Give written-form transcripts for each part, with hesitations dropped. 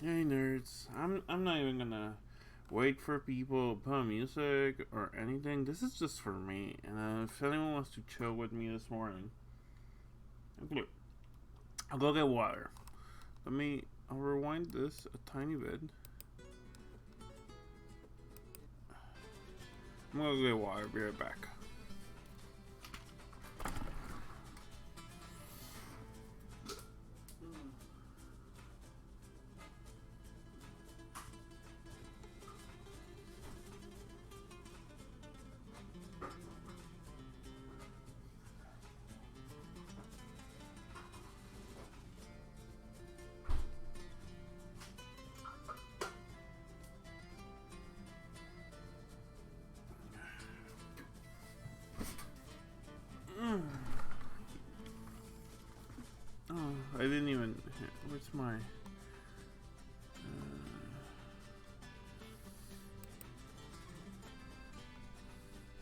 Hey nerds, I'm not even gonna wait for people to put on music or anything. This is just for me. And if anyone wants to chill with me this morning, I'll go get water. I'll rewind this a tiny bit. I'm gonna go get water. Be right back. Oh, I didn't even. Where's my?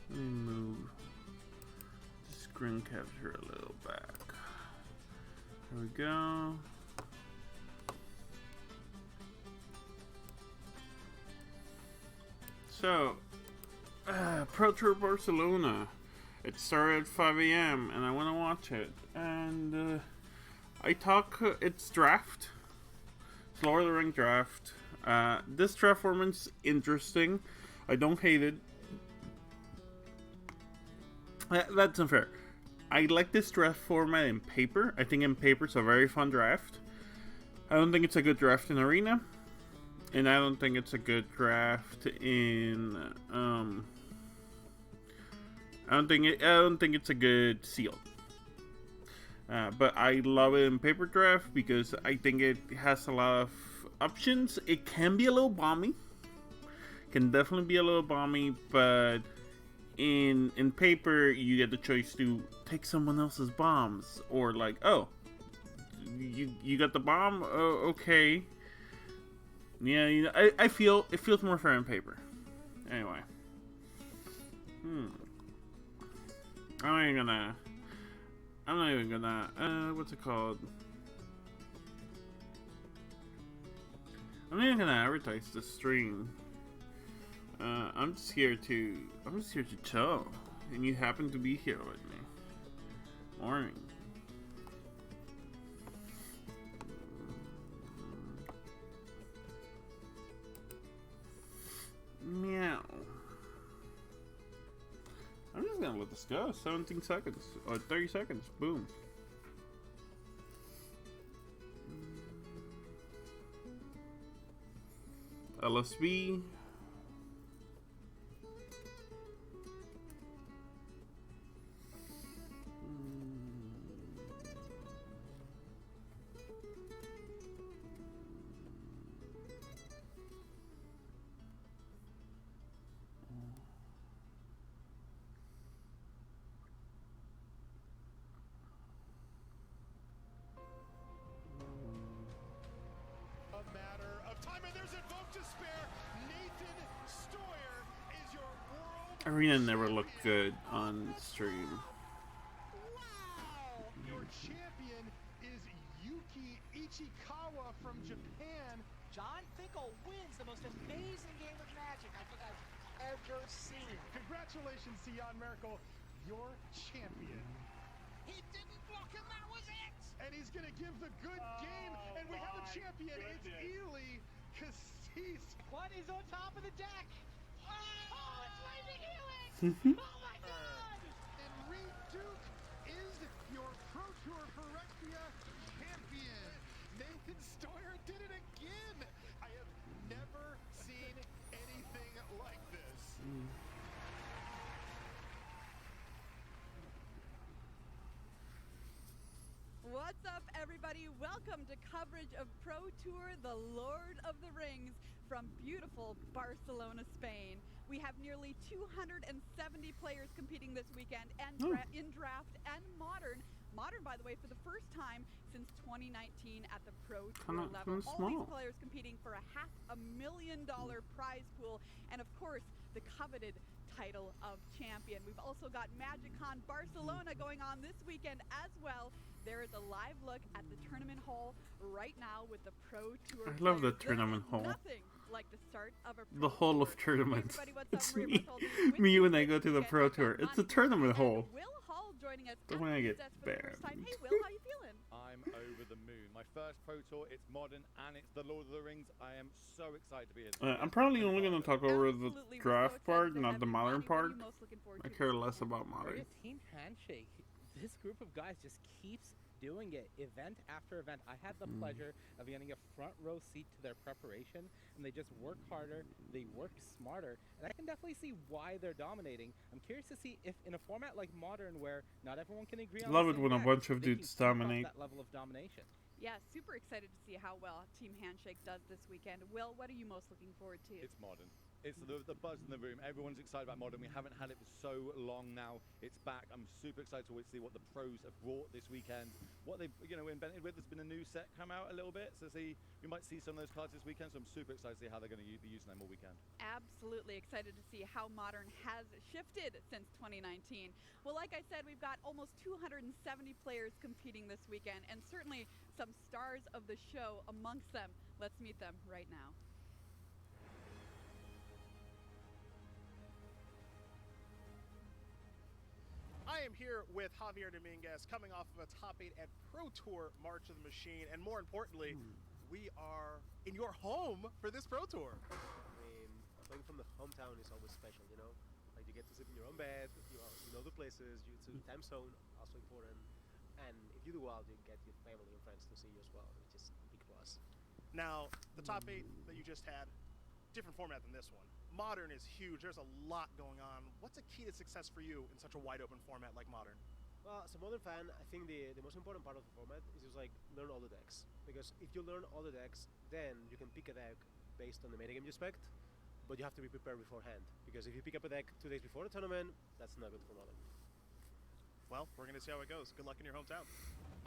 Let me move the screen capture a little back. There we go. So, Pro Tour Barcelona. It started at 5 a.m. and I want to watch it. And it's draft. It's Lord of the Ring draft. This draft format's interesting. I don't hate it. That's unfair. I like this draft format in paper. I think in paper it's a very fun draft. I don't think it's a good draft in Arena. And I don't think it's a good draft in I don't think it's a good sealed. But I love it in paper draft because I think it has a lot of options. It can be a little bomby. Can definitely be a little bomby, but in paper you get the choice to take someone else's bombs or like, oh, you got the bomb, oh, okay. Yeah, I feel it feels more fair in paper. Anyway, I'm not even gonna. What's it called? I'm not even gonna advertise the stream. I'm just here to chill, and you happen to be here with me. Morning. Meow. I'm just gonna let this go. 17 seconds. Or 30 seconds. Boom. LSB. Arena never looked good on stream. Wow! Your champion is Yuki Ichikawa from Japan. John Finkel wins the most amazing game of Magic I think I've ever seen. Congratulations to Jan Merkel, your champion. He didn't block him, that was it! And he's going to give the good game, and we have a champion. It's Ely Cassis. What is on top of the deck? Oh, it's laser healing! Oh my god! And Reed Duke is your Pro Tour Phyrexia champion. Nathan Stoyer did it again. I have never seen anything like this. What's up, everybody? Welcome to coverage of Pro Tour, the Lord of the Rings, from beautiful Barcelona, Spain. We have nearly 270 players competing this weekend, and in draft and modern. Modern, by the way, for the first time since 2019 at the Pro Tour level. All these players competing for a $500,000 prize pool, and of course, the coveted title of champion. We've also got MagicCon Barcelona going on this weekend as well. There is a live look at the tournament hall right now with the Pro Tour I love the players. tournament There is hall. nothing like the start of a The Pro hall Tour. of tournaments. Hey everybody, what's It's up? Maria me, Bartholdi with me you when I this go to the weekend. Pro I've got Tour. It's a Monty tournament and hall. Will Hall joining us But at when the I news get desk for the first time. banned. Hey Will, how you feeling? I'm over the moon. My first Pro Tour, it's modern and it's the Lord of the Rings. I am so excited to be here. I'm probably only going to talk over the Absolutely. We're so draft excited part, to not have the you. modern Monty, what are part. you most looking forward I to care this less weekend? about modern. Maria Team Handshake. This group of guys just keeps doing it event after event. I had the pleasure of getting a front row seat to their preparation, and they just work harder, they work smarter, and I can definitely see why they're dominating. I'm curious to see if in a format like Modern, where not everyone can agree on Love the it same when a deck, bunch of they can dudes keep up dominate. that level of domination. Yeah, super excited to see how well Team Handshake does this weekend. Will, what are you most looking forward to? It's modern. It's the buzz in the room. Everyone's excited about modern. We haven't had it for so long now. It's back. I'm super excited to see what the pros have brought this weekend. What they've invented with. There's been a new set come out a little bit, so we might see some of those cards this weekend. So I'm super excited to see how they're going to be using them all weekend. Absolutely excited to see how Modern has shifted since 2019. Well, like I said, we've got almost 270 players competing this weekend, and certainly some stars of the show amongst them. Let's meet them right now. I am here with Javier Dominguez, coming off of a top 8 at Pro Tour March of the Machine, and more importantly, we are in your home for this Pro Tour. I mean, playing from the hometown is always special, you know? Like, you get to sleep in your own bed, you know the places, time zone, also important. And if you do well, you get your family and friends to see you as well, which is a big plus. Now, the top 8 that you just had, different format than this one. Modern is huge. There's a lot going on. What's a key to success for you in such a wide open format like Modern? Well, as a Modern fan, I think the most important part of the format is just like learn all the decks. Because if you learn all the decks, then you can pick a deck based on the metagame you expect, but you have to be prepared beforehand. Because if you pick up a deck 2 days before the tournament, that's not good for Modern. Well, we're going to see how it goes. Good luck in your hometown.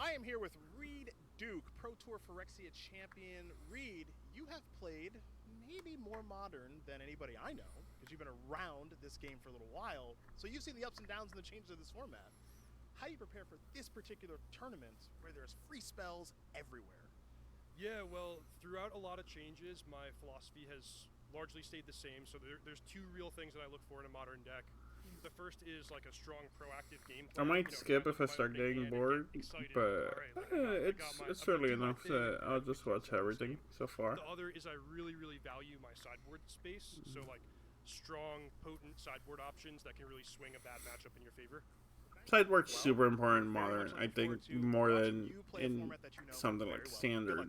I am here with Reed Duke, Pro Tour Phyrexia champion. Reed, you have played maybe more Modern than anybody I know, because you've been around this game for a little while, so you've seen the ups and downs and the changes of this format. How do you prepare for this particular tournament where there's free spells everywhere? Yeah, well, throughout a lot of changes, my philosophy has largely stayed the same, so there's 2 real things that I look for in a Modern deck. The first is like a strong proactive game plan. I might skip if I start getting bored, but it's fairly enough that I'll just watch everything so far. The other is I really value my sideboard space, so like strong, potent sideboard options that can really swing a bad matchup in your favor. Sideboard's super important in Modern, I think, more than in something like Standard.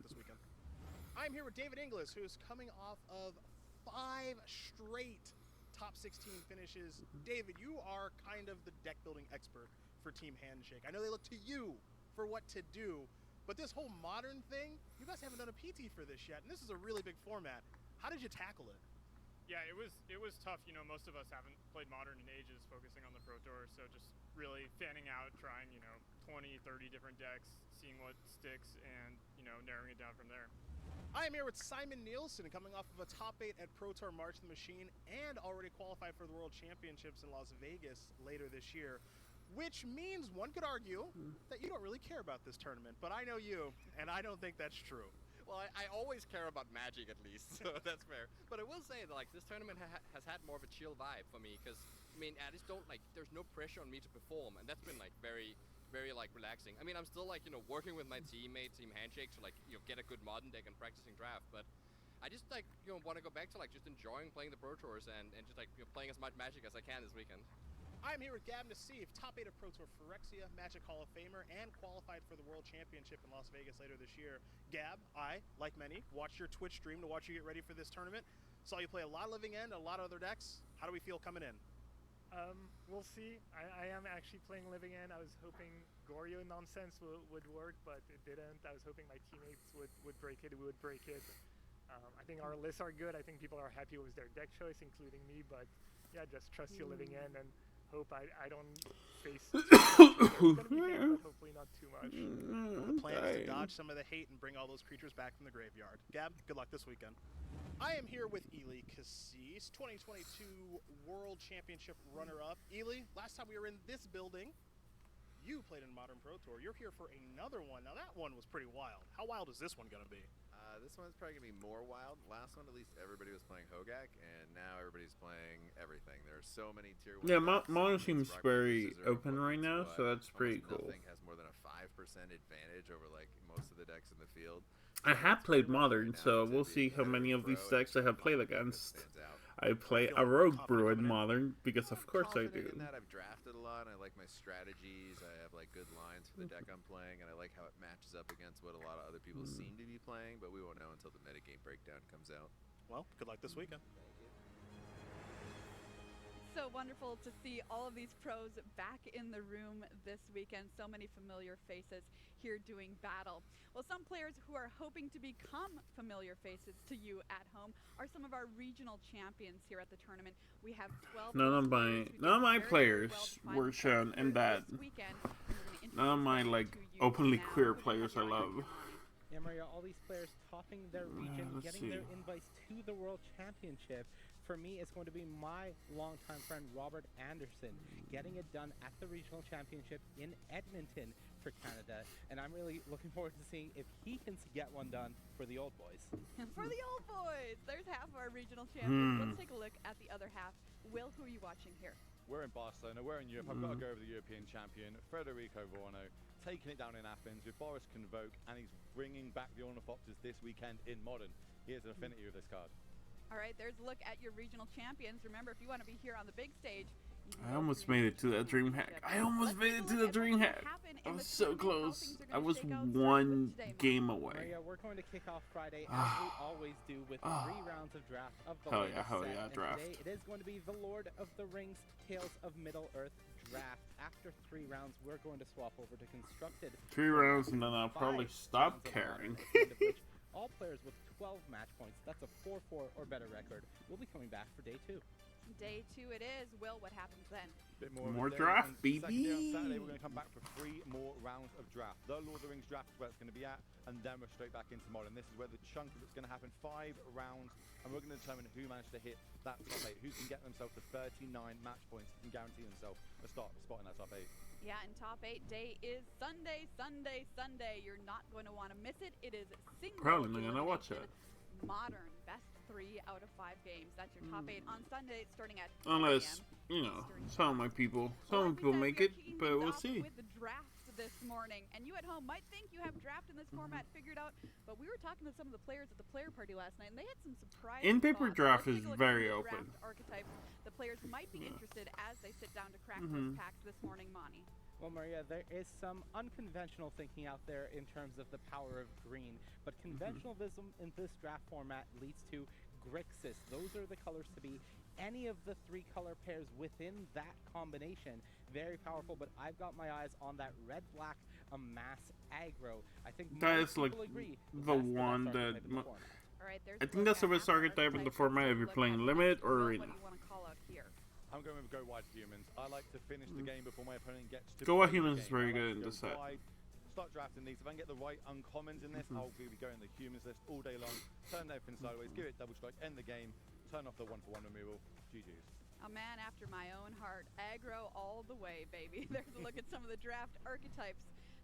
I'm here with David Inglis, who is coming off of 5 straight top 16 finishes. David, you are kind of the deck building expert for Team Handshake. I know they look to you for what to do, but this whole Modern thing, you guys haven't done a PT for this yet, and this is a really big format. How did you tackle it? Yeah, it was tough. You know, most of us haven't played Modern in ages, focusing on the Pro Tour, so just really fanning out, trying, 20, 30 different decks, seeing what sticks, and, narrowing it down from there. I am here with Simon Nielsen, coming off of a top 8 at Pro Tour March of the Machine and already qualified for the World Championships in Las Vegas later this year, which means one could argue that you don't really care about this tournament, but I know you, and I don't think that's true. Well, I always care about Magic at least, so that's fair. But I will say that this tournament has had more of a chill vibe for me, because I just don't there's no pressure on me to perform, and that's been very relaxing. I'm still working with my teammates, Team Handshake, to get a good Modern deck and practicing draft, but I just want to go back to just enjoying playing the Pro Tours and just playing as much Magic as I can this weekend. I'm here with Gab Nassif, top 8 of Pro Tour Phyrexia, Magic Hall of Famer, and qualified for the World Championship in Las Vegas later this year. Gab, I, like many, watched your Twitch stream to watch you get ready for this tournament. Saw you play a lot of Living End, a lot of other decks. How do we feel coming in? We'll see. I am actually playing Living End. I was hoping Goryo nonsense would work, but it didn't. I was hoping my teammates would break it. We would break it. I think our lists are good. I think people are happy with their deck choice, including me. But yeah, just trust your Living End and hope I don't face it's gonna be good, but hopefully not too much. The plan is to dodge some of the hate and bring all those creatures back from the graveyard. Gab, good luck this weekend. I am here with Ely Cassis, 2022 World Championship runner-up. Ely, last time we were in this building, you played in Modern Pro Tour. You're here for another one. Now that one was pretty wild. How wild is this one going to be? This one's probably going to be more wild. Last one, at least everybody was playing Hogak, and now everybody's playing everything. There are so many tier 1 Yeah, decks. Modern seems Rock, very paper, scissors, open one right beats now, one. so that's pretty Almost cool. Nothing has more than a 5% advantage over like most of the decks in the field. I have It's played pretty wild Modern, right so now to we'll be see how many competitive of these pro and decks I have played one deck that against. stands out. I play Feel a Rogue confident Brew in coming in? Modern because of course I Confident do. in that. I've drafted a lot, and I like my strategies. I have like good lines for the deck I'm playing, and I like how it matches up against what a lot of other people seem to be playing, but we won't know until the metagame breakdown comes out. Well, good luck this weekend. So wonderful to see all of these pros back in the room this weekend. So many familiar faces here doing battle. Well, some players who are hoping to become familiar faces to you at home are some of our regional champions here at the tournament. We have 12 None of my players were shown in that. None of my like openly queer players I love. Yeah, Maria, all these players topping their region, getting their invites to the World Championship. For me, it's going to be my longtime friend Robert Anderson getting it done at the Regional Championship in Edmonton for Canada. And I'm really looking forward to seeing if he can get one done for the old boys. For the old boys! There's half of our regional champions. Let's take a look at the other half. Will, who are you watching here? We're in Barcelona, we're in Europe. I've got to go over the European champion, Federico Vorno, taking it down in Athens with Boris Convoke, and he's bringing back the Ornithopters this weekend in Modern. He has an affinity with this card. All right, there's a look at your regional champions. Remember, if you want to be here on the big stage, I almost made it to that dream hack. I almost made it to the dream hack. I was so close. I was one game away. Maria, we're going to kick off Friday as we always do with 3 rounds of draft of the Hell latest yeah, set. draft. And today it is going to be the Lord of the Rings Tales of Middle-earth draft. After 3 rounds, we're going to swap over to constructed. 3 rounds and then I'll probably stop caring. All players with 12 match points, that's a 4-4 or better record, will be coming back for day 2. Day 2 it is. Will, what happens then? Bit more draft, baby. Second day on Saturday, we're going to come back for 3 more rounds of draft. The Lord of the Rings draft is where it's going to be at, and then we're straight back into Modern. This is where the chunk of it's going to happen. 5 rounds, and we're going to determine who managed to hit that top 8, who can get themselves to 39 match points and guarantee themselves a spot in that top 8. Yeah, and top 8 day is Sunday. You're not going to want to miss it. It is single. Probably not gonna watch it. Modern best 3 out of 5 games. That's your top 8 on Sunday, starting at 10 Unless, a.m. you know, some of my people make it, but we'll see. With the draft this morning, and you at home might think you have draft in this format figured out, but we were talking to some of the players at the player party last night, and they had some surprises. In-paper draft Let's is take a look at very the open. Draft archetypes the players might be interested as they sit down to crack those packs this morning, Monty. Well, Maria, there is some unconventional thinking out there in terms of the power of green, but conventionalism in this draft format leads to Grixis. Those are the colors to be. Any of the 3 color pairs within that combination, very powerful, but I've got my eyes on that red-black Amass aggro. I think that most is like people agree the one that... Right, I think that's the best archetype in the format if you're playing Limit or Arena. What do you want to call out here? I'm going with Go Wide Humans. I like to finish the game before my opponent gets to Go Wide play the Humans is game. very I like good to in go this set. wide, start drafting these. If I can get the right uncommons in this, I'll be going the humans list all day long. Turn everything sideways, give it double strike, end the game, turn off the 1-for-1 removal. GG's. A man after my own heart. Aggro all the way, baby. There's a look at some of the draft archetypes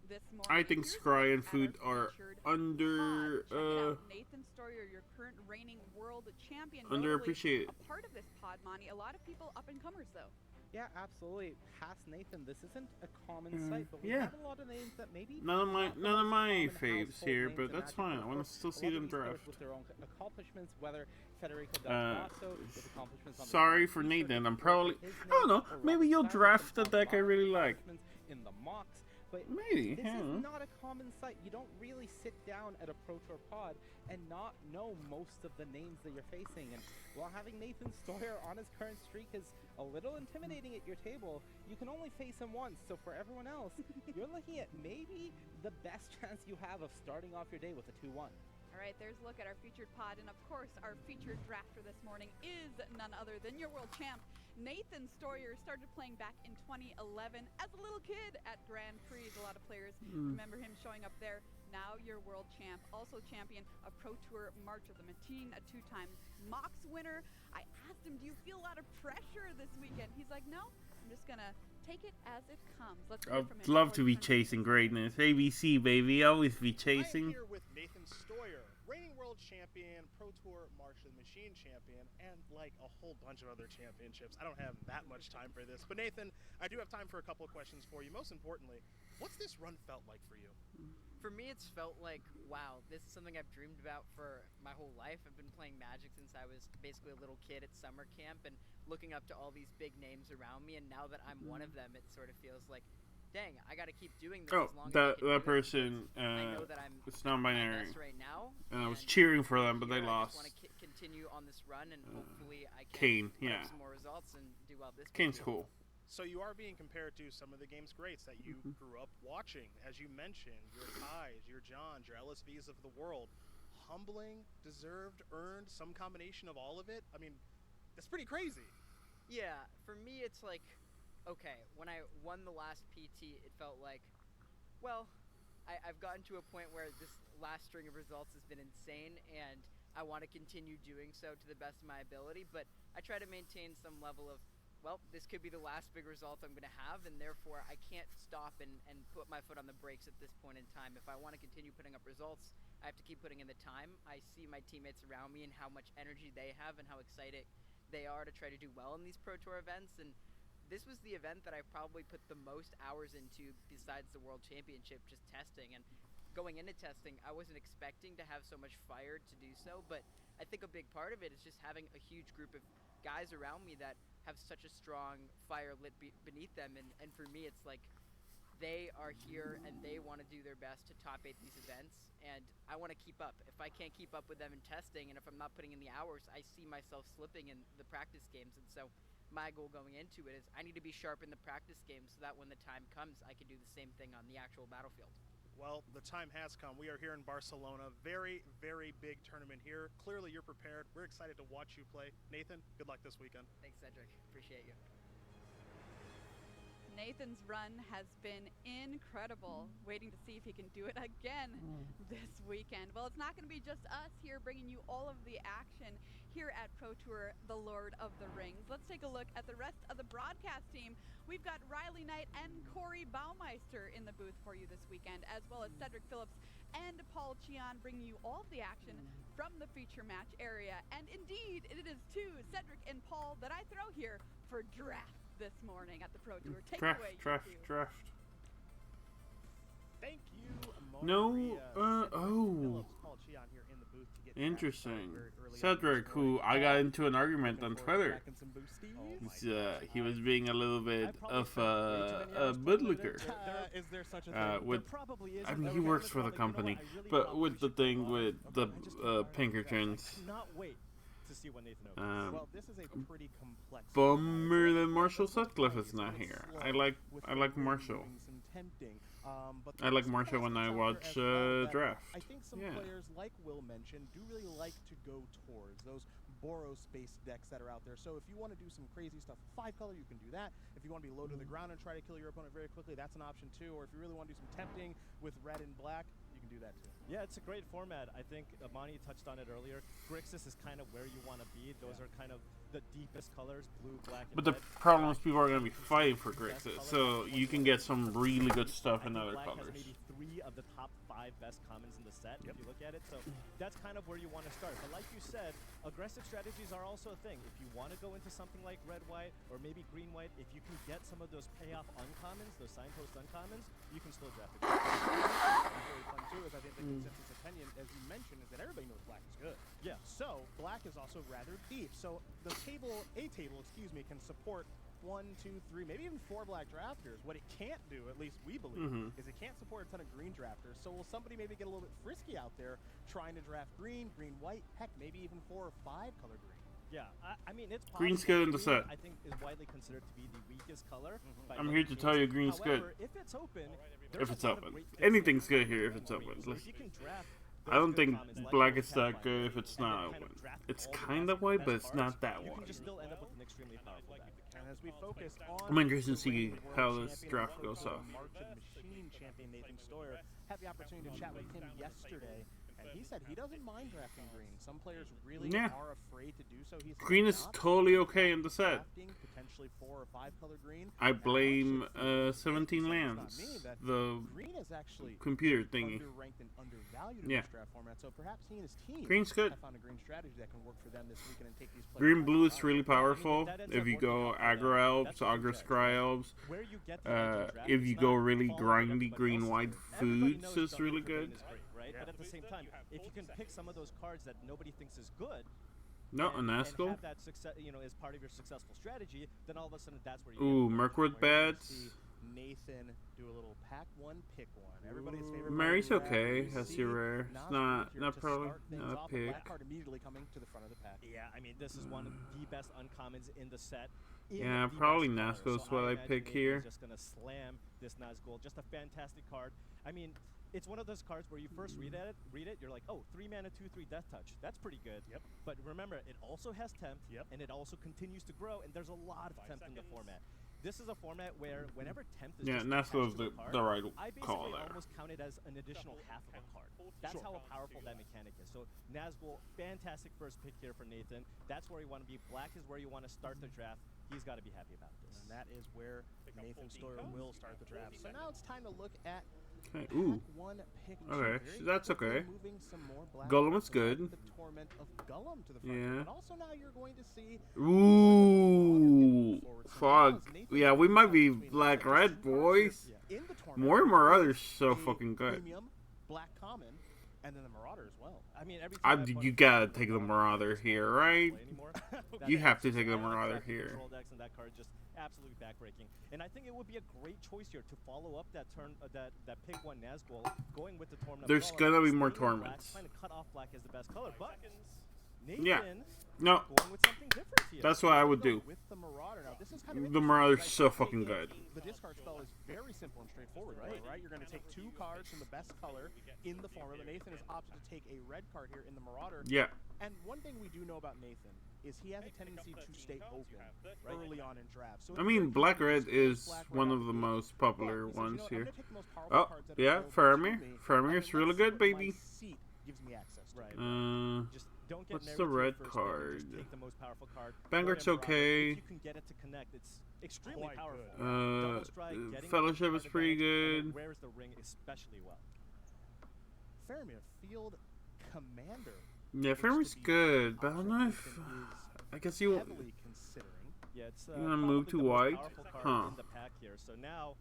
this morning. I think Here's Scry a and look Food at our are featured under pod. Check it out. Nathan Stoyer, your current reigning world champion. underappreciated. A part of this pod, Monty. A lot of people up and comers though. Yeah, absolutely. Past Nathan, this isn't a common sight, but we yeah. have a lot of names that maybe None of my common faves household here, names but in that's Magic fine. I before. want to still A see lot of them these players draft. with their own accomplishments, whether Federico Del Paso with accomplishments on the Sorry draft for research, Nathan. I'm or probably... his I don't know. name, or Maybe you'll Robert draft a Starbucks deck I on really like. accomplishments in the mocks. But Maybe, this yeah. is not a common sight. You don't really sit down at a Pro Tour pod and not know most of the names that you're facing. And while having Nathan Stoyer on his current streak is a little intimidating at your table, you can only face him once. So for everyone else, you're looking at maybe the best chance you have of starting off your day with a 2-1. All right, there's a look at our featured pod, and of course, our featured drafter this morning is none other than your world champ, Nathan Stoyer. Started playing back in 2011 as a little kid at Grand Prix. A lot of players remember him showing up there. Now your world champ, also champion of Pro Tour March of the Mateen, a 2-time Mox winner. I asked him, do you feel a lot of pressure this weekend? He's like, no, I'm just gonna take it as it comes. Let's I'd hear from him love before to be he turns- chasing greatness. ABC, baby. Always be I am chasing. here with Nathan Stoyer, reigning world champion, Pro Tour March of the Machine champion, and like a whole bunch of other championships. I don't have that much time for this, but Nathan, I do have time for a couple of questions for you. Most importantly, what's this run felt like for you? For me, it's felt like, wow, this is something I've dreamed about for my whole life. I've been playing Magic since I was basically a little kid at summer camp and looking up to all these big names around me, and now that I'm one of them, it sort of feels like, dang, I gotta keep doing this Oh, as long as I that can do that it, person. because I know that I'm It's at my non-binary. best right now, And I was and cheering for them, but they here, lost. I just want to continue on this run, and hopefully I can Kane, put up yeah. some more results and do well this Kane's weekend. cool. So you are being compared to some of the game's greats that you grew up watching, as you mentioned, your Kais, your Johns, your LSVs of the world. Humbling, deserved, earned, some combination of all of it. I mean, that's pretty crazy. Yeah, for me, it's like, okay, when I won the last PT, it felt like, well, I've gotten to a point where this last string of results has been insane, and I want to continue doing so to the best of my ability, but I try to maintain some level of, well, this could be the last big result I'm going to have, and therefore I can't stop and put my foot on the brakes at this point in time. If I want to continue putting up results, I have to keep putting in the time. I see my teammates around me and how much energy they have and how excited they are to try to do well in these Pro Tour events, and this was the event that I probably put the most hours into besides the World Championship, just testing. And going into testing, I wasn't expecting to have so much fire to do so, but I think a big part of it is just having a huge group of guys around me that have such a strong fire lit beneath them, and for me it's like they are here and they want to do their best to top 8 these events, and I want to keep up. If I can't keep up with them in testing, and if I'm not putting in the hours, I see myself slipping in the practice games. And so my goal going into it is I need to be sharp in the practice games so that when the time comes, I can do the same thing on the actual battlefield. Well, the time has come. We are here in Barcelona. Very, very big tournament here. Clearly, you're prepared. We're excited to watch you play. Nathan, good luck this weekend. Thanks, Cedric. Appreciate you. Nathan's run has been incredible. Waiting to see if he can do it again this weekend. Well, it's not going to be just us here bringing you all of the action here at Pro Tour, the Lord of the Rings. Let's take a look at the rest of the broadcast team. We've got Riley Knight and Corey Baumeister in the booth for you this weekend, as well as Cedric Phillips and Paul Chion bringing you all of the action from the feature match area. And indeed, it is to Cedric and Paul that I throw here for draft this morning at the Pro Tour. Take it away, you two. Draft. Thank you, No, Maria, Cedric Phillips, Paul Chion here in the booth to get Interesting. very early on Cedric, this who morning. I got into an argument on Twitter. Cracking some boosties. He was being a little bit of a bootlicker. Is there such a thing? With, There probably is. I mean, he works for the company, but with the thing with the Pinkertons. I cannot wait to see what Nathan opens. Well, this is a pretty complex. Bummer that Marshall Sutcliffe is not here. I like Marshall. Some tempting, but I like Marshall when I watch draft. I think some Yeah. players, like Will mentioned, do really like to go towards those Boros-based decks that are out there. So if you want to do some crazy stuff, 5-color, you can do that. If you want to be low to the ground and try to kill your opponent very quickly, that's an option too. Or if you really want to do some tempting with red and black, you can do that too. Yeah, it's a great format. I think Amani touched on it earlier. Grixis is kind of where you want to be. Those are kind of the deepest colors, blue, black, and But the red. problem is people are going to be fighting for Grixis, so you can get some really good stuff in other Black colors. has maybe 3 of the top 5 best commons in the set, if you look at it. So that's kind of where you want to start. But like you said, aggressive strategies are also a thing. If you want to go into something like red-white or maybe green-white, if you can get some of those payoff uncommons, those signpost uncommons, you can still draft it. What's very fun too is I think the consensus opinion, as you mentioned, is that everybody knows black is good. Yeah. So black is also rather deep. So the table, can support 1, 2, 3, maybe even 4 black drafters. What it can't do, at least we believe, is it can't support a ton of green drafters. So will somebody maybe get a little bit frisky out there trying to draft green, green, white, heck, maybe even 4 or 5 color green? Yeah, I mean, it's Green's possible. good in the Green, set. I think is widely considered to be the weakest color. by I'm many here to tell you green's However, good. if it's open, If it's open. Anything's good here if it's open. So if you can draft I don't think black is that good if it's not open. It's kind of white, but it's not that you white. can just still end up with an extremely powerful deck. And as we focus on I'm interested to see how this draft goes off. March of the Machine champion Nathan Stoyer, had the opportunity to chat with him yesterday, And he said he doesn't mind drafting green. Some players really Yeah. are afraid to do so. He said, Green "I'm is not totally okay in the set. drafting potentially 4 or 5 color green." I And blame actually, 17 it's not lands, me, that the green is actually computer thingy. underranked and undervalued Yeah. in this draft format. So perhaps he and his team Green's good. have found a green strategy that can work for them this weekend and take these players. Green high blue to is the really bottom. powerful if you go aggro elves, aggro scry elves. Where you get the edge in draft If is you not go really following what grindy everybody green else is white doing. Everybody foods knows is Dungeon really Terrain good. is great, right? But at the same time, if you can pick some of those cards that nobody thinks is good, No, and Anasco. have that success, as part of your successful strategy, then all of a sudden that's where you Ooh, get Mirkwood bats. Nathan do a little pack one, pick one. Everybody's favorite. Mary's part of the okay. draft. That's You your see rare. It's Nazgul not here not to probably start things not a off. pick. Black card immediately coming to the front of the pack. Yeah, I mean, this is one of the best uncommons in the set. Yeah, probably Nazgul's what I pick here. Just gonna slam this Nazgul. Just a fantastic card. I mean, it's one of those cards where you first read it, you're like, oh, 3 mana, 2/3 death touch. That's pretty good. Yep. But remember, it also has tempt. Yep. And it also continues to grow, and there's a lot of tempt in the format. This is a format where whenever tempt is Yeah, just Nazgul's attached to the card, right I basically call there. almost count it as an additional half of a card. That's how powerful that mechanic is. So Nazgul, fantastic first pick here for Nathan. That's where you want to be. Black is where you want to start the draft. He's got to be happy about this. And that is where Nathan Stoyer will start the draft. So now it's time to look at Okay, ooh. pack one, pick two. Okay, Very so that's quickly okay. moving some more black Gollum cards is good. like The Torment of Gollum to the front. Yeah. But also now you're going to see Ooh, fuck. Yeah, we might be black red boys. in the Torment. More and more others so a fucking good. Premium, black common, and then the Marauder as well. I mean, every You gotta take the Marauder here, right? You have to take the Marauder Tracking here. Control decks and that card just absolutely backbreaking. And I think it would be a great choice here to follow up that turn that pick one Nazgul, going with the Torment. of There's Gollum, gonna be more staying in black, torments. Trying to cut off black as the best color, but Nathan Yeah. No, going with something different here. that's what I would do. With the Marauder. Now, this is kind of The Marauder's so fucking good. The discard spell is very simple and straightforward, right? You're going to take 2 cards from the best color in the format, but Nathan has opted to take a red card here in the Marauder. Yeah. And one thing we do know about Nathan is he has a tendency to stay open early on in drafts. So I mean, black red is one of the most popular ones here. Oh, yeah, Faramir. Faramir's really good, baby. Seat gives me access to. Right. Just don't get What's married the to your red first pick, card? just take the most powerful card. Vanguard's Go ahead, Marauder. okay. If you can get it to connect, it's extremely Quite powerful. good. Double strike, getting Fellowship the is card pretty advantage, and then good. wears the ring especially well. Faramir, Field Commander. Yeah, Faramir's good, but I don't know if... I guess you... Heavily considering. Yeah, it's You wanna move to probably the most white? powerful card Huh. in the pack here. So now,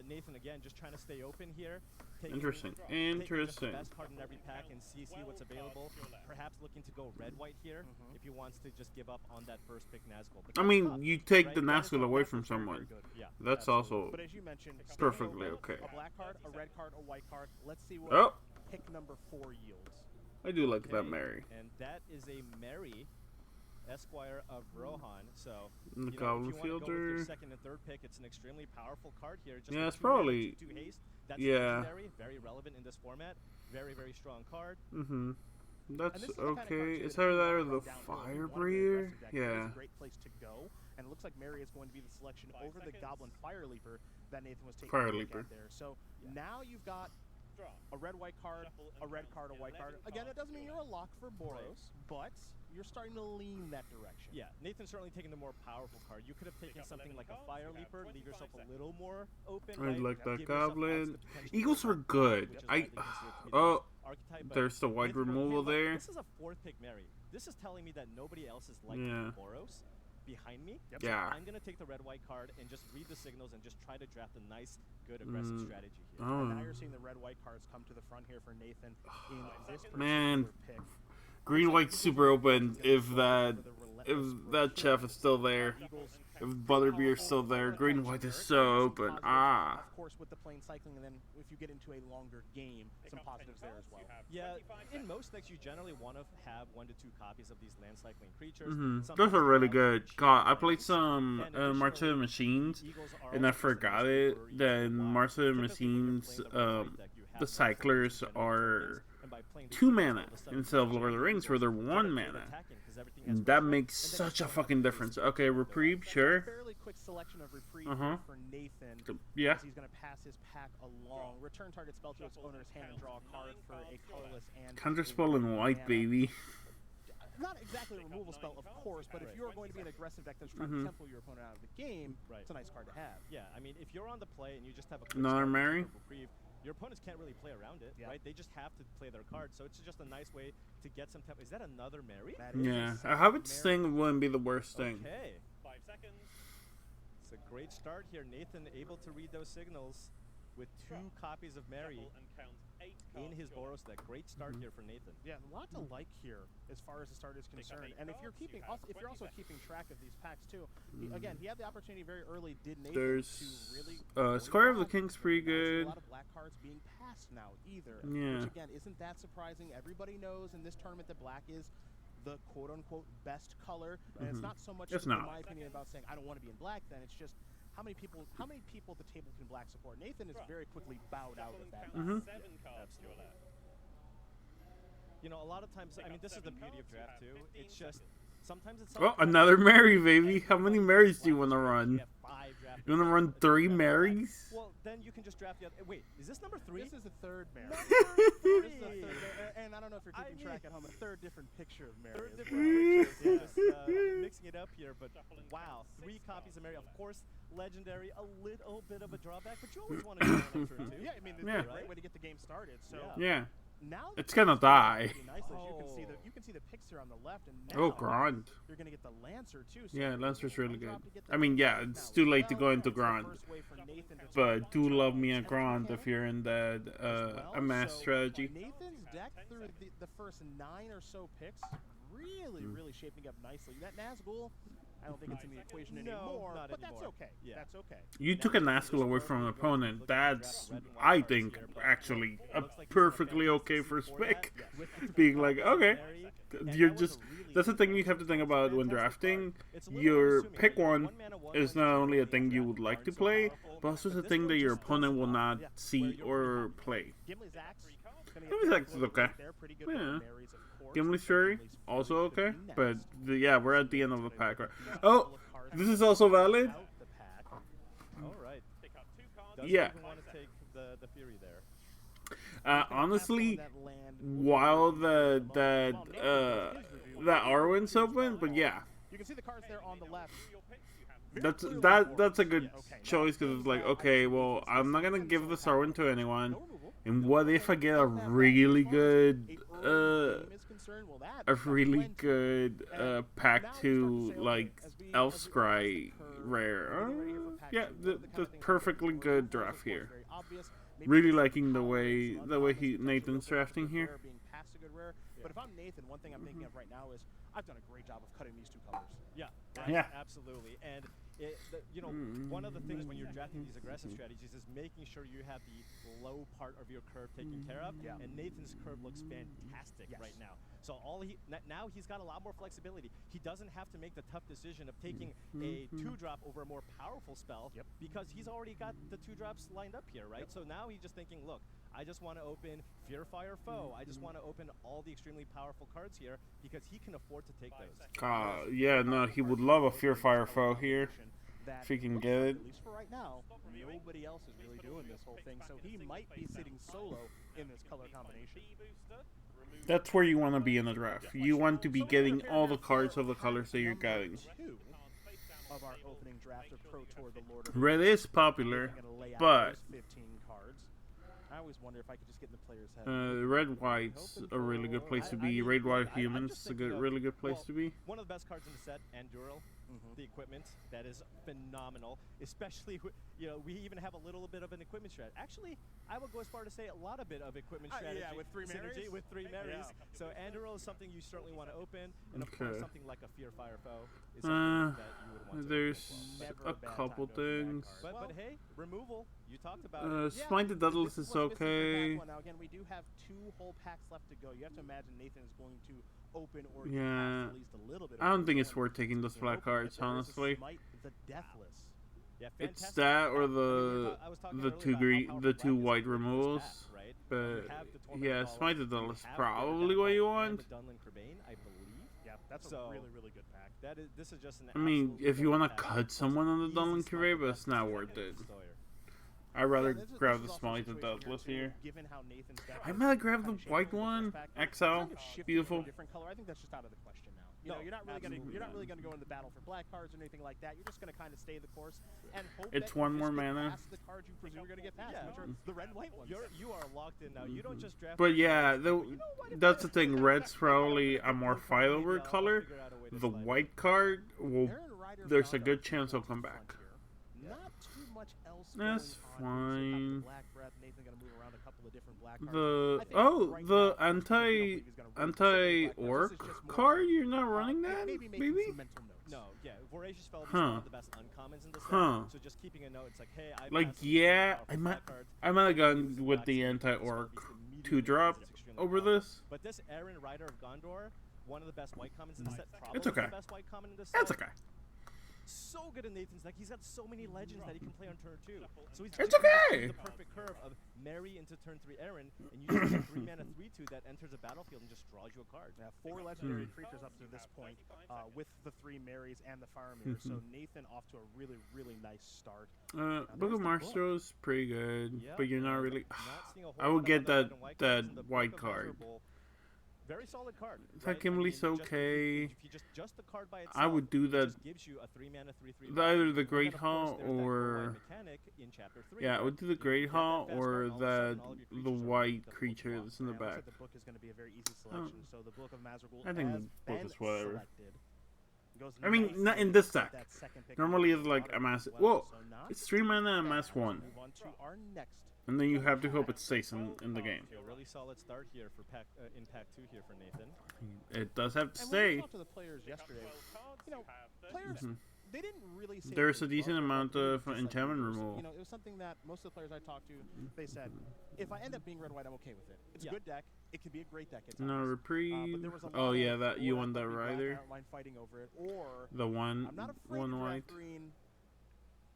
Nathan again just trying to stay open here. Interesting. Taking just the Interesting. best card in every pack and see what's available. Perhaps looking to go red-white here if he wants to just give up on that first pick Nazgul. But I that's mean, tough, you take right? the That is Nazgul a away black from is very, someone. very good. Yeah, That's absolutely. also But as you mentioned, staying perfectly open, okay. A black card, a red card, a white card. Let's see what Oh. pick number 4 yields. I do like that Okay, Mary. And that is a Mary, Esquire of Rohan. So, The you know, if Goblin you want to go with your Fielder. second and third pick, it's an extremely powerful card here. Just Yeah, for it's 2 mana, probably- 2 haste. That's yeah. legendary, very relevant in this format. Very, very strong card. Mm-hmm. That's And this is the kind of card, okay. too, Is that if that you that or wanna the go down low, Fire you wanna play Breather? aggressive deck, Mary's Yeah. a great place to go, and it looks like Mary is going to be the selection over the Goblin Fire Leaper that Nathan was taking Fire a look Leaper. at there. So now you've got a red-white card, a red card, a white card. Again, it doesn't mean you're a lock for Boros, but you're starting to lean that direction. Yeah, Nathan's certainly taking the more powerful card. You could have taken something like a Fire Leaper, leave yourself a little more open. I right? like that Give yourself Goblin. extra potential Eagles for are one, good. which is I... widely considered to be the Oh, best archetype, but there's the white Nathan, okay, removal look, there. This is a 4th pick Mary. This is telling me that nobody else is like Yeah. Boros behind me. Yep. So Yeah. I'm going to take the red-white card and just read the signals and just try to draft a nice, good, aggressive strategy here. Oh. And now you're seeing the red-white cards come to the front here for Nathan in this Man. particular pick. Green white super open if that chef is still there. If Butterbeer's still there. Green white is so open. Ah. Of course, with the plane cycling, and then if you get into a longer game, some positives there as well. Yeah, in most decks, you generally want to have 1 to 2 copies of these land cycling creatures. Mm-hmm. Sometimes Those are really you have good. cheap God, I cards. played some And March of the Machines, Eagles are and I also forgot considered it. super easy Then to block. March of the Typically, when you're Machines, playing the red-white deck, you have the more cyclers focus on are tokens, and by playing these 2 cards, mana all of a sudden instead of you Lord of the Rings, where they're 1 mana. attacking 'cause everything has And that control, makes and then such a you fucking difference. Okay, Reprieve, sure. Fairly quick selection of reprieve for Nathan. Yeah. As he's going to pass his pack along. Return target spell to its owner's hand and draw a card for a colorless and Counterspell in white, mana. baby. Not exactly a removal spell, of course, but if you're going to be an aggressive deck that's trying to tempo your opponent out of the game, it's a nice card to have. Yeah, I mean, if you're on the play and you just have a quick Another start Mary? reprieve, your opponents can't really play around it, right? They just have to play their cards, so it's just a nice way to get some tempo. Is that another Mary? Yeah, a Habit Sting wouldn't be the worst thing. Okay. 5 seconds. It's a great start here. Nathan able to read those signals with 2 copies of Mary in his Boros deck. Great start here for Nathan. Yeah, a lot to like here as far as the start is concerned. And if you're keeping, if you're also keeping track of these packs too, again, he had the opportunity very early. Did Nathan There's to really Square of the King's pretty good. A lot of black cards being passed now either. Yeah. Which again isn't that surprising. Everybody knows in this tournament that black is the quote-unquote best color, and it's not so much, in my opinion, about saying I don't want to be in black. Then it's just how many people at the table can black support. Nathan is very quickly bowed out of that. Absolutely. You know, a lot of times, I mean, this is the beauty of draft too. It's just sometimes it's. Oh, another Mary, baby. How many Marys do you want to run? You want to run 3 Marys? Well, then you can just draft the other. Wait, is this number 3? This is the third Mary. And I don't know if you're keeping track at home. A third different picture of Mary. Third different pictures. Just mixing it up here, but wow, 3 copies of Mary. Of course, legendary. A little bit of a drawback, but you always want to do an extra too. Yeah, I mean, it's a great way to get the game started. So yeah. Now it's gonna die. Nicely. You can see the picture on the left, and now Grand. You're gonna get the Lancer too. So Yeah, Lancer's really good. I mean, yeah, it's too late to go into Grand, but do love me a Grand if you're in that a mass strategy. Nathan's deck through the first 9 or so picks really shaping up nicely. That Nazgul, I don't think it's in the equation anymore, but that's okay. Yeah. That's okay. You took a Nazgul away from an opponent. That's, I think, actually a perfectly okay first pick. Being like, okay, you're just. That's the thing you have to think about when drafting. Your pick one is not only a thing you would like to play, but also the thing that your opponent will not see or play. Gimli's Axe is okay. Yeah. Gimli's Fury, also okay, but yeah, we're at the end of the pack. Right? Oh, this is also valid. All right. Yeah. Want to take the Fury there. Honestly, while that Arwen's open, but yeah. You can see the cards there on the left. That's a good choice because it's like, okay, well, I'm not gonna give this Arwen to anyone. And what if I get a really good pack to like Elfscry rare? Yeah, the perfectly good draft here. Really liking the way Nathan's drafting here. But if I'm Nathan, one thing I'm thinking of right now is I've done a great job of cutting these 2 colors. Yeah, absolutely. And you know, one of the things when you're drafting these aggressive strategies is making sure you have the low part of your curve taken care of. And Nathan's curve looks fantastic right now. So now he's got a lot more flexibility. He doesn't have to make the tough decision of taking a 2-drop over a more powerful spell because he's already got the 2-drops lined up here, right? So now he's just thinking, look, I just want to open Fear Fire Foe. I just want to open all the extremely powerful cards here because he can afford to take those. Yeah, no, he would love a Fear Fire Foe here if he can get it. At least for right now, nobody else is really doing this whole thing, so he might be sitting solo in this color combination. That's where you want to be in the draft. You want to be getting all the cards of the colors that you're getting. Of our opening draft of Pro Tour, the Lord of Red is popular, but 15 cards. I always wonder if I could just get in the player's head. Red White's a really good place to be. Red White Humans a really good place to be. One of the best cards in the set, Anduril. The equipment, that is phenomenal, especially, you know, we even have a little bit of an equipment strategy. Actually, I would go as far to say a lot of bit of equipment strategy. Yeah, with 3 Marys? With 3 Marys. So Anduril is something you certainly want to open, and of course something like a Fear Fire Foe is something that you would want to there's a couple things. But hey, removal, you talked about it. Smite the Daedalus is okay. Now again, we do have 2 whole packs left to go. You have to imagine Nathan is going to open or at least a little bit. I don't think it's worth taking those black cards, honestly. The Deathless. It's that or the 2 white removals. But yeah, Smite the Daedalus is probably what you want. Yeah, that's So, a really, really good pack. This is just an. I mean, absolutely if you dope want to pack. cut someone on the Easy Dunlin sniper Curve, but best it's not for worth it. Sawyer. I'd rather this grab is the also a Smite than situation Douglas too, here. Given how Nathan's deck I was might grab the kinda shaped white for the first one. pack, XL. kind of shifting to Beautiful. a different color. I think that's just out of the question now. You No, know, you're not really absolutely gonna go into battle for black cards or anything like that. You're just gonna kind of stay the course and hope It's that one you more just get mana. past the cards you presume you're gonna get past, Yeah. which are the red and white ones. You are locked in now. You don't just draft. But yeah, that's the thing. Red's probably a more fight over color. The white card will. There's a good chance he'll come back. Not too much else That's going on here. So top of the fine. black breath. Nathan gonna move around a couple of different black cards. The I think right now, anti-orc card. You're not running that, maybe making maybe? some mental notes. No, yeah, Voracious Felby is Huh. one of the best uncommons in the set. Huh. So just keeping a note, it's like, hey, I Like, yeah, I might have gone with the anti-orc 2-drop over this. But this Aaron Rider of Gondor, one of the best white commons in the set. Probably It's okay. the best white common in the set. It's okay. So good in Nathan's deck. He's got so many legends that he can play on turn 2. So he's It's just okay. the perfect curve of Mary into turn 3 Aaron, and you just get 3 mana 3/2 that enters a battlefield and just draws you a card. Yeah, 4 legendary creatures up to this point with the 3 Marys and the Faramir. So Nathan off to a really, really nice start. Book of Marstro's pretty good, Yeah, but you're not really. not seeing a whole I would lot get of other red and white cards in the that Book white of card. Miserable. Very solid card. That Kimberly's okay. If you just the card by itself, I would do it that. just gives you a 3 mana 3/3. Either the And Great then, of course, Hall there's that white or mechanic in chapter 3, yeah, I where would do the you Great get that Hall fast or card, all of a sudden that all of your the creatures are white underneath the creature book. that's in the Yeah, looks back. like the book is going to be a very easy selection. So the Book of Mazragul I think has the book been is whatever. selected. Goes I mean, nice not in with this that deck. second pick Normally on it's like the a mass. bottom as well, Whoa, so not it's 3 mana and bad. mass 1, Move on to our next. and then you have to hope it stays in the game. Okay, a really solid start here for in pack 2 here for Nathan. It does have to And when we stay. talked to the players yesterday, you know, players they didn't really say There's they a decent loved amount Red White, of just like enchantment we were. removal. You know, it was something that most of the players I talked to, they said, if I end up being red white, I'm okay with it. It's a good deck. It can be a great deck at times. No but reprieve. there was a lot Oh yeah, of, that you or I want thought that we black rider. outline fighting over it, or The one I'm not afraid one to draft white. green,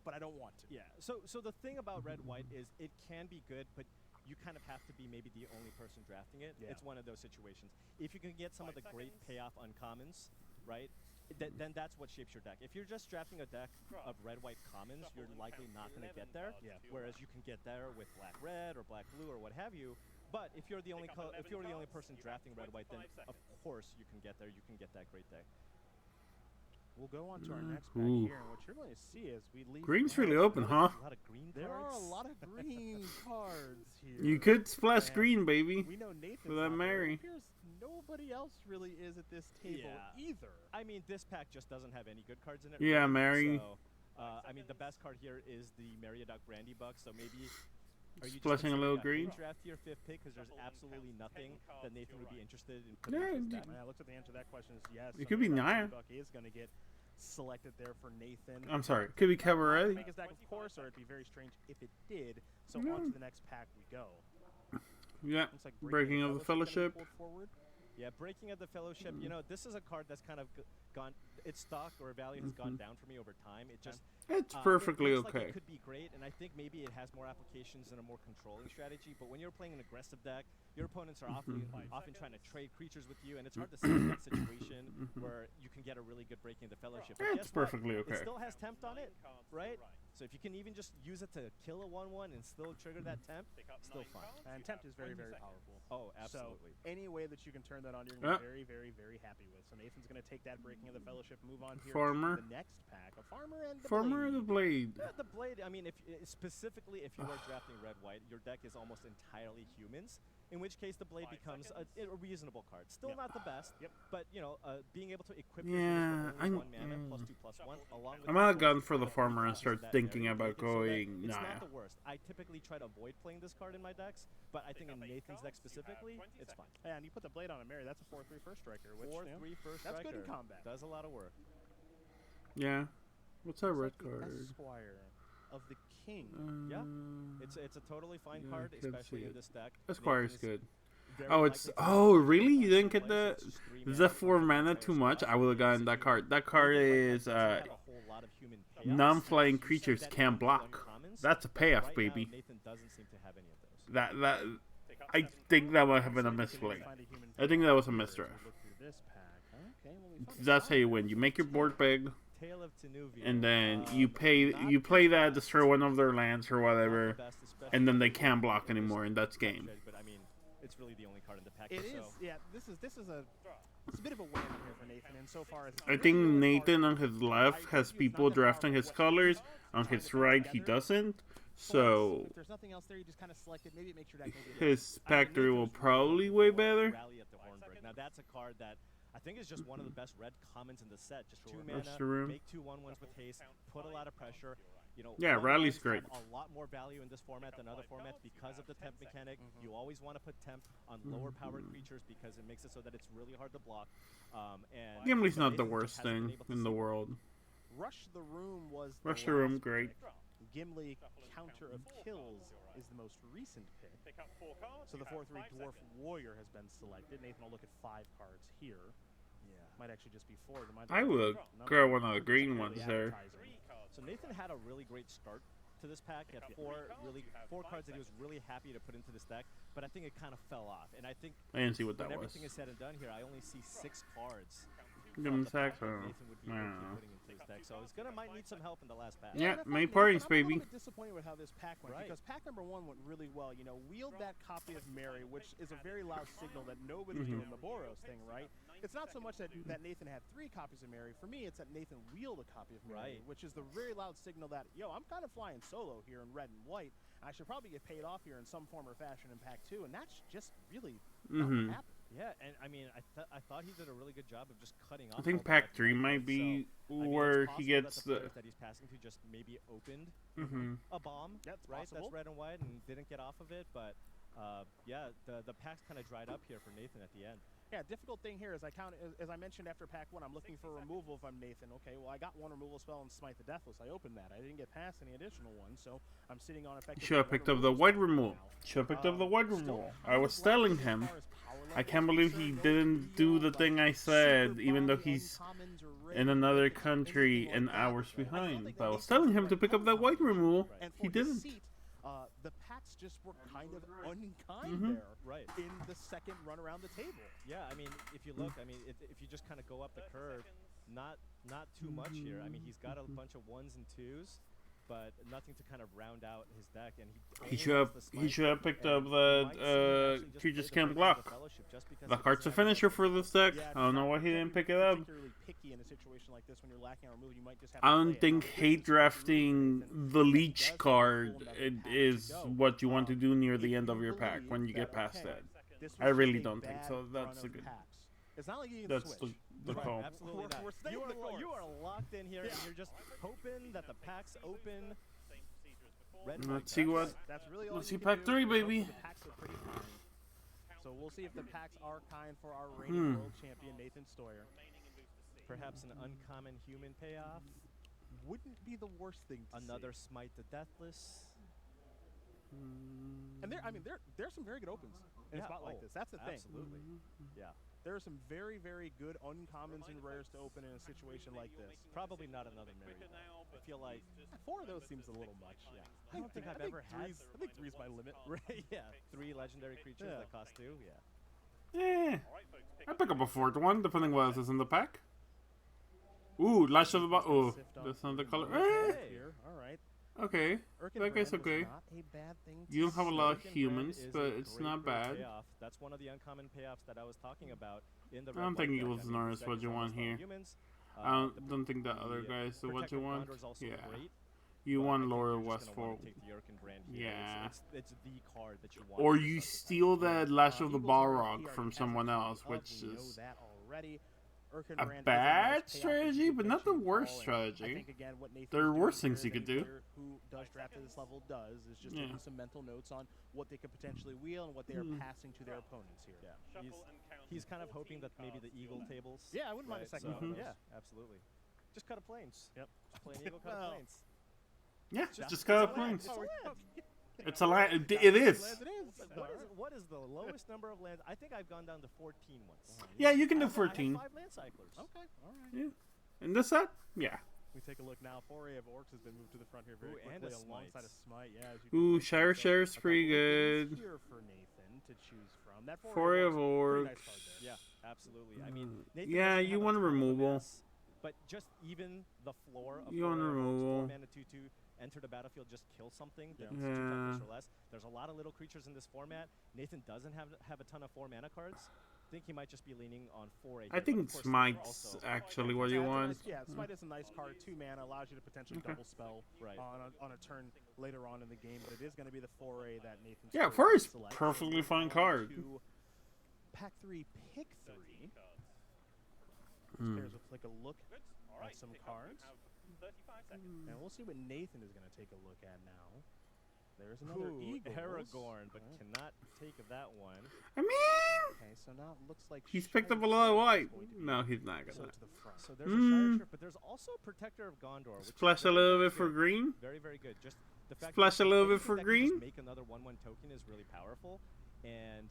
but I don't want to. Yeah. So the thing about red white is it can be good, but you kind of have to be maybe the only person drafting it. Yeah. It's one of those situations. If you can get some of the great payoff uncommons, right? Then that's what shapes your deck. If you're just drafting a deck of red-white commons, you're likely not going to get there. Yeah. Whereas you can get there with black-red or black-blue or what have you. But if you're the only person drafting red-white, then of course you can get there. You can get that great deck. We'll go on to our next pack Ooh. here, and what you're going to see is we leave. Green's now- really open, huh? A lot of green There are a cards. lot of green cards here. You could splash And green, baby. We know Nathan's For that out there. Mary. It appears nobody else really is at this table either. I mean, this pack just doesn't have any good cards in it. Yeah, really, Mary. So, I mean, the best card here is the Meriadoc Brandy Buck. So maybe are you just Splashing a little considering green. draft here 5th pick because there's absolutely nothing that Nathan would be interested in. Yeah, putting into his deck? Yeah, looks like the answer to that question is yes. It could be Naya. Buck is going to get selected there for Nathan. I'm sorry. Could be Cabaret. Make his deck, of course, or it'd be very strange if it did. So No. on to the next pack we go. Yeah. Looks like Breaking of the Fellowship. pulled forward. Yeah, Breaking of the Fellowship. You know, this is a card that's kind of gone. Its stock or value has gone down for me over time. It just It's it perfectly looks like okay. it could be great, and I think maybe it has more applications in a more controlling strategy. But when you're playing an aggressive deck, your opponents are often trying to trade creatures with you, and it's hard to set up that situation where you can get a really good Breaking of the Fellowship. But It's guess what? perfectly okay. It still has tempt on it, right? So if you can even just use it to kill a 1/1 and still trigger that tempt, still fine. And tempt is very, very powerful. Oh, absolutely. So any way that you can turn that on, you're gonna Yeah. be very, very, very happy with. So Nathan's gonna take that Breaking of the Fellowship, move on here Farmer. to the next pack. A farmer and the Farmer blade. of the Blade. Yeah, the blade. I mean, if specifically if you are drafting red-white, your deck is almost entirely humans. In which case, the blade becomes a reasonable card. Still not the best, but you know, being able to equip your Yeah, units with only 1 mana +2/+1, along with I might have the gone for the farmer and start that thinking Mary about Bacon, so that going It's Naya. not the worst. I typically try to avoid playing this card in my decks, but I think in Nathan's deck specifically, it's fine. Yeah, and you put the blade on a Mary. That's a 4/3 first striker. Which, 4/3 first that's striker. good in combat. Does a lot of work. Yeah. What's our red Looks like the card? Esquire of the King. It's a totally fine yeah, card, I can especially see in it. this deck. Esquire's Nathan is good. very Oh, it's likely to really? You didn't get play, the so it's just 3 the mana 4 for mana player's too much? spell. I would have gotten that card. That card is Doesn't have a whole lot of human payoffs. non-flying You said creatures that can't in block. uncommons, That's a but payoff, right baby. Now, Nathan doesn't seem to have any of those. That I think that might have been a misplay. I think that was a misdraft. Look through this pack. Okay, well, we found a That's how card you there. win. You make your board big, Tale of Tenuvia. and then you play that, destroy one of their lands or whatever, and then they can't block anymore, and that's game. But I mean, it's really the only card in the pack. It is, so. yeah. This is a bit of a win here for Nathan, insofar as I think Nathan on his left has people drafting his colors. On his right, he doesn't. So if there's nothing else there, you just kind of select it. Maybe it makes your deck his pack 3 will probably way better. Rally at the Hornburg. Now that's a card that I think is just one of the best red commons in the set. Just 2 mana, make 2 1/1s with haste, put a lot of pressure. You know, yeah, Rally's 1/1s great. have a lot more value in this format than other formats because of the temp mechanic. You always want to put temp on lower powered creatures because it makes it so that it's really hard to block. And Gimli's not the worst thing in the world. Rush the Room was Rush the Room, great. Gimli Counter of Kills is the most recent pick. So the 4/3 Dwarf Warrior has been selected. Nathan will look at 5 cards here. Yeah. Might actually just be 4. I would grab one of the green ones there. So Nathan had a really great start to this pack. He had 4 cards that he was really happy to put into this deck, but I think it kind of fell off. And I think I didn't see what that when was. everything is said and done here, I only see 6 cards. Give him sacks. I Nathan would be don't putting know. into his deck, so he's might need some help in the last pack. Yeah, and main I'm points, a baby. little bit disappointed with how this pack went because pack number 1 went really well. You know, wield that copy of Mary, which is a very loud signal that nobody's doing the Boros thing, right? It's not so much that Nathan had 3 copies of Mary. For me, it's that Nathan wheeled a copy of Mary, which is the very loud signal that, yo, I'm kind of flying solo here in red and white. I should probably get paid off here in some form or fashion in pack 2, and that's just really not what happened. Yeah, and I mean, I thought he did a really good job of just cutting off. I think pack 3 might be where he gets the that he's passing to just maybe opened a bomb, That's right? possible. That's red and white and didn't get off of it, but yeah, the packs kind of dried up here for Nathan at the end. Yeah, difficult thing here is as I mentioned after pack 1, I'm looking for removal if I'm Nathan. Okay, well I got 1 removal spell and Smite the Deathless. I opened that. I didn't get past any additional ones, so I'm sitting on effectively. Should have picked up the white removal. Should have picked up the white removal. I was telling him. I can't believe he didn't do the thing I said, even though he's in another country and hours behind. But I was telling him to pick up that white removal. He didn't. The packs just were kind of unkind there, in the second run around the table. Yeah, I mean, if you look, I mean, if you just kind of go up the curve, not too much here. I mean, he's got a bunch of 1s and 2s, but nothing to kind of round out his deck. And he should have picked up the Creatures Can't Block. The card's a finisher for this deck. I don't know why he didn't pick it up. Picky in a situation like this when you're lacking on removal, you might just have I don't think hate drafting the Leech card is what you want to do near the end of your pack when you get past that. I really don't think so. That's a good. It's not like you can That's switch. the call. Absolutely not. You are locked in here, and you're just hoping that the packs open. Let's see what. That's really all Let's you see can pack do. 3, baby. The packs are pretty kind. So we'll see if the packs are kind for our reigning world champion Nathan Stoyer. Perhaps an uncommon human payoff. Wouldn't be the worst thing to Another see. Smite the Deathless. And there's some very good opens in a spot like this. That's the thing. Absolutely. Yeah. There are some very, very good uncommons and rares to open in a situation like this. Probably not another Mary. I feel like 4 of those seems a little much. Yeah. I don't think I've ever had. I think 3's my limit. Right? Yeah. 3 legendary creatures that cost 2. Yeah. Eh. I pick up a 4th one, depending what else is in the pack. Ooh, Lash of the Bottom. Oh, that's not the color. All right. Okay, that guy's okay. You don't have a lot of humans, but it's not bad. Payoff. That's one of the uncommon payoffs that I was talking about in the. I don't think Eagles Nor is what you want here. I don't think that other guy is what you want. Yeah. You want Laura Westfall. Yeah. It's the card that you want. Or you steal that Lash of the Balrog from someone else, which is a bad strategy, but not the worst strategy. There are worse things you could do. Who does draft at this level does is just taking some mental notes on what they could potentially wheel and what they are passing to their opponents here. Yeah. He's kind of hoping that maybe the Eagle tables. Yeah, I wouldn't mind a second one of those. Yeah, absolutely. Just cut a planes. Yep. Just play an Eagle, cut a planes. Yeah, just cut a planes. It's a land. It is. What is the lowest number of lands? I think I've gone down to 14 once. Yeah, you can do 14. 5 land cyclers. Okay, all right. Yeah. In this set? Yeah. We take a look now. Foray of Orcs has been moved to the front here very quickly alongside a Smite. Yeah. Ooh, Sheriff's pretty good. Here for Nathan. to choose from. That Foray of pretty nice Orcs. card there. Yeah, absolutely. I mean, Nathan Yeah, doesn't you have a want ton of removal. MS, but just even the floor of You want Foray of Orcs, removal. 4 mana 2/2, enter the battlefield, just kill something that's Yeah. 2 toughness or less. There's a lot of little creatures in this format. Nathan doesn't have a ton of 4 mana cards. I think he might just be leaning on 4A. I think Smite's actually what you want. Smite is a nice card. 2 mana allows you to potentially double spell on a turn later on in the game, but it is going to be the Foray that Nathan's Yeah, Foray is perfectly fine card. Pack 3, pick 3. Players will take a look at some cards. And we'll see what Nathan is going to take a look at now. There's another Eagles. Aragorn, but cannot take that one. I mean, okay, so now it looks like he's picked up a lot of white. No, he's not gonna. So there's a Shire Sheriff, but there's also Protector of Gondor. Which Splash a little bit for green. Very, very good. Just the fact Splash that a little bit anything for that can green. just make another 1/1 token is really powerful, and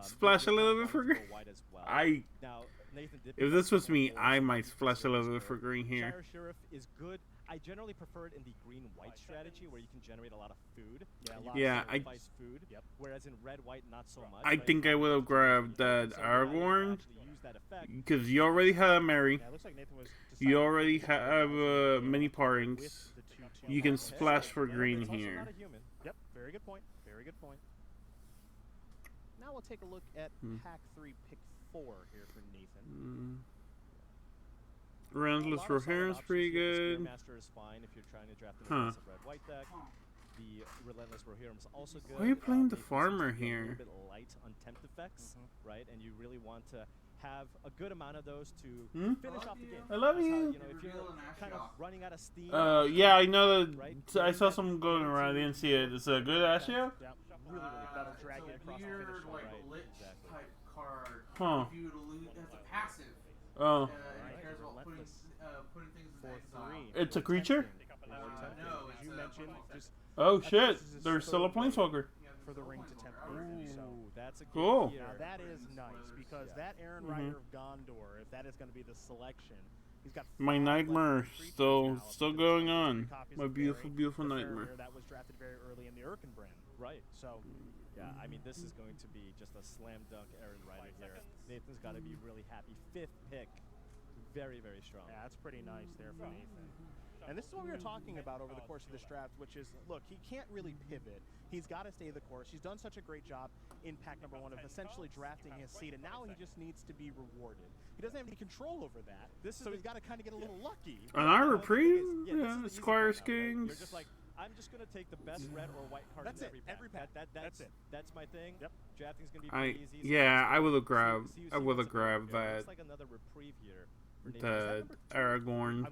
Splash a little bit for green. As well. Now, Nathan did If this was me, I might splash a little bit for green here. Shire Sheriff is good. I generally prefer it in the green-white strategy where you can generate a lot of food. Yeah, I food. Whereas in red-white, not so much. I think I would have grabbed that Aragorn because you already have Mary. You already have many partings. You can splash for green here. Yep, very good point. Very good point. Now we'll take a look at Pack 3, pick 4 here for Nathan. Relentless Rohirrim is pretty good. Master is fine if you're trying to draft an aggressive red-white deck. The Relentless Rohirrim is also good. Why are you playing the farmer here? A little bit light on tempt effects, right? And you really want to have a good amount of those to finish off the game. I love you. You know, if you're kind of running out of steam. Yeah, I know that. I saw some going around. I didn't see it. It's a good Ashio? Yeah, really, that'll drag you across the finish line. Lich type card. Huh. If you would lose as a passive. Oh. It cares about putting things in exile. It's a creature? No, as you mentioned, just oh shit! There's still a planeswalker. For the ring to tempt. Ooh, that's a good cool. Now that is nice because that Aaron Rider of Gondor, if that is going to be the selection, he's got my nightmare still going on. My beautiful nightmare. That was drafted very early in the Erkenbrand. Right. So. Yeah, I mean, this is going to be just a slam dunk Aaron Rider here. Nathan's got to be really happy. 5th pick. Very, very strong. Yeah, that's pretty nice there for Nathan. And this is what we were talking about over the course of this draft, which is, look, he can't really pivot. He's got to stay the course. He's done such a great job in pack number 1 of essentially drafting his seed, and now he just needs to be rewarded. He doesn't have any control over that, so he's got to kind of get a little lucky. An our reprieve? Yeah, Squire's Kings. You're just like, I'm just going to take the best red or white card in every pack. Every pack. That's it. That's my thing. Yep. Drafting's going to be pretty easy. Yeah, I would have grabbed. I would have grabbed that. It's like another reprieve here. The Aragorn,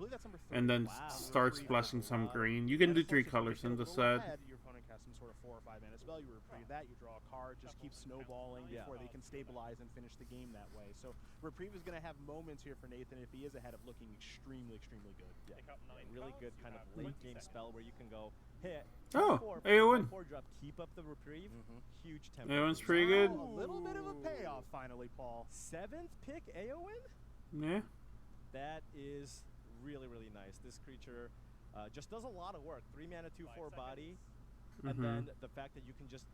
and then start splashing some green. You can do 3 colors in the set. Your opponent casts some sort of 4 or 5 mana spell. You reprieve that. You draw a card. Just keep snowballing before they can stabilize and finish the game that way. So reprieve is going to have moments here for Nathan if he is ahead of looking extremely good. Yeah, really good kind of late game spell where you can go, hey, AON. 4 drop, keep up the reprieve. Huge tempo. AON's pretty good. A little bit of a payoff finally, Paul. 7th pick AON. Yeah. That is really, really nice. This creature just does a lot of work. 3 mana, 2/4 body, and then the fact that you can just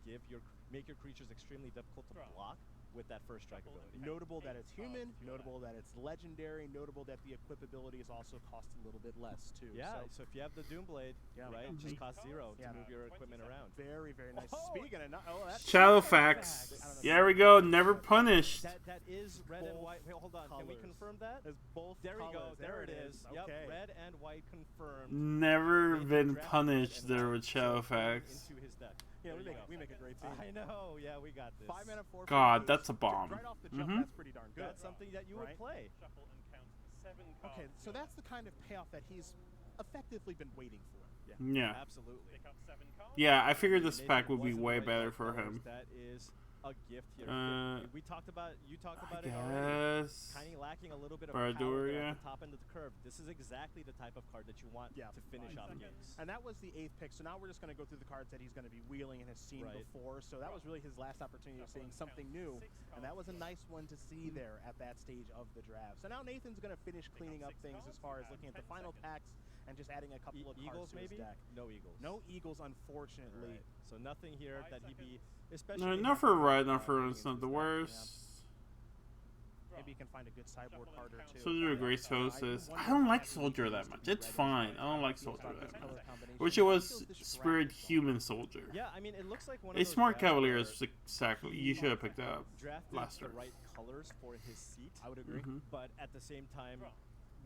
make your creatures extremely difficult to block with that first strike ability. Notable that it's human, notable that it's legendary, notable that the equipability is also cost a little bit less too. Yeah, so if you have the Doomblade, right, it just costs 0 to move your equipment around. Very, very nice. Speaking of, that's Shadowfax. There we go. Never punished. That is red and white. Wait, hold on. Can we confirm that? It's both. There we go. Colors. There it is. Okay. Yep, red and white confirmed. Never been punished there with Shadowfax. Into his deck. Yeah, we make a great team. I know. Yeah, we got this. 5 mana, 4. God, that's a bomb. Right off the jump, that's pretty darn good. That's something that you would play. Okay, so that's the kind of payoff that he's effectively been waiting for. Yeah. Absolutely. Yeah, I figured this pack would be way better for him. That is a gift here. You talked about it I already. guess. Kind of lacking a little bit of Barad-dûr, power at the top end of the curve. This is exactly the type of card that you want to finish off games. And that was the 8th pick. So now we're just going to go through the cards that he's going to be wheeling and has seen before. So that was really his last opportunity of seeing something new. And that was a nice one to see there at that stage of the draft. So now Nathan's going to finish cleaning up things as far as looking at the final packs and just adding a couple of Eagles cards to his maybe? deck. No Eagles. No Eagles, unfortunately. Right. So nothing here that he'd be, especially. No, not for Red, not for it's not the worst. Maybe you can find a good sideboard card or two. Soldier of Grace Hostess. I don't like Soldier that much. It's fine. I don't like Soldier that much. Wish it was Spirit Human Soldier. Yeah, I mean, it looks like one A of those Smart drafts Cavalier where is exactly. You should have picked that up drafted last the turn. right colors for his seat. I would agree. But at the same time,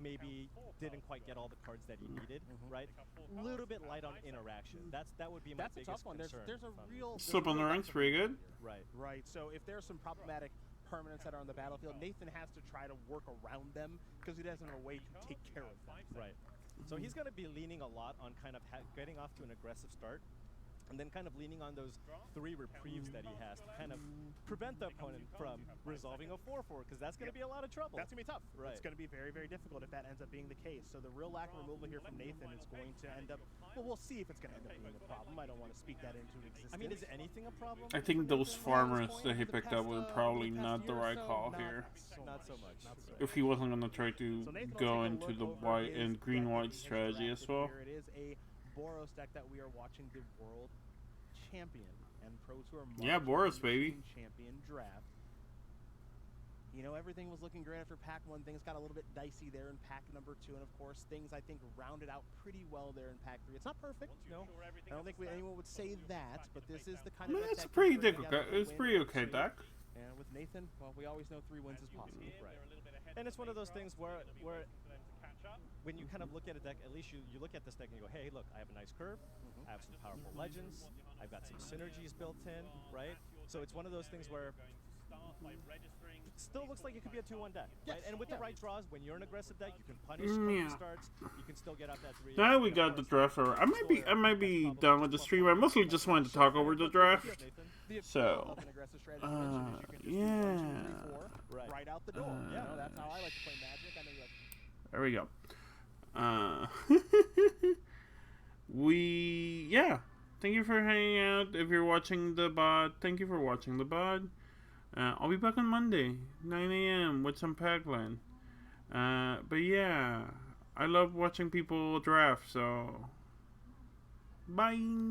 maybe didn't quite get all the cards that he needed, right? A little bit light on interaction. That would be my That's a biggest tough one. There's concern. a real Slip on the ranks, pretty good. Right. Right. So if there's some problematic permanents that are on the battlefield, Nathan has to try to work around them because he doesn't have a way to take care of them. Right. So he's going to be leaning a lot on kind of getting off to an aggressive start, and then kind of leaning on those 3 reprieves that he has to kind of prevent the opponent from resolving a 4/4, because that's going to be a lot of trouble. That's going to be tough. Right. It's going to be very, very difficult if that ends up being the case. So the real lack of removal here from Nathan is going to end up, well, we'll see if it's going to end up being a problem. I don't want to speak that into existence. I mean, is anything a problem? I think those farmers that he picked up were probably not the right call here. Not so much. If he wasn't going to try to go into the white and green-white strategy as well. It is a Boros deck that we are watching the World Champion and Pro Tour Yeah, Boros, baby. Champion draft. You know, everything was looking great after pack 1. Things got a little bit dicey there in pack number 2, and of course, things I think rounded out pretty well there in pack 3. It's not perfect, no. I don't think anyone would say that, but this is the kind of. It's a pretty it's pretty okay deck. And with Nathan, well, we always know 3 wins is possible. Right. And it's one of those things where when you kind of look at a deck, at least you look at this deck and you go, hey, look, I have a nice curve, I have some powerful legends, I've got some synergies built in, right? So it's one of those things where it still looks like it could be a 2-1 deck, right? And with the right draws, when you're an aggressive deck, you can punish early starts, you can still get up that 3. Now we got the draft over. I might be done with the stream. I mostly just wanted to talk over the draft. So, yeah. Right out the door. Yeah, that's how I like to play Magic. I know you like. There we go. Thank you for hanging out. If you're watching the bot, thank you for watching the bot. I'll be back on Monday, 9 a.m. with some Pac-Lan. But yeah, I love watching people draft, so bye.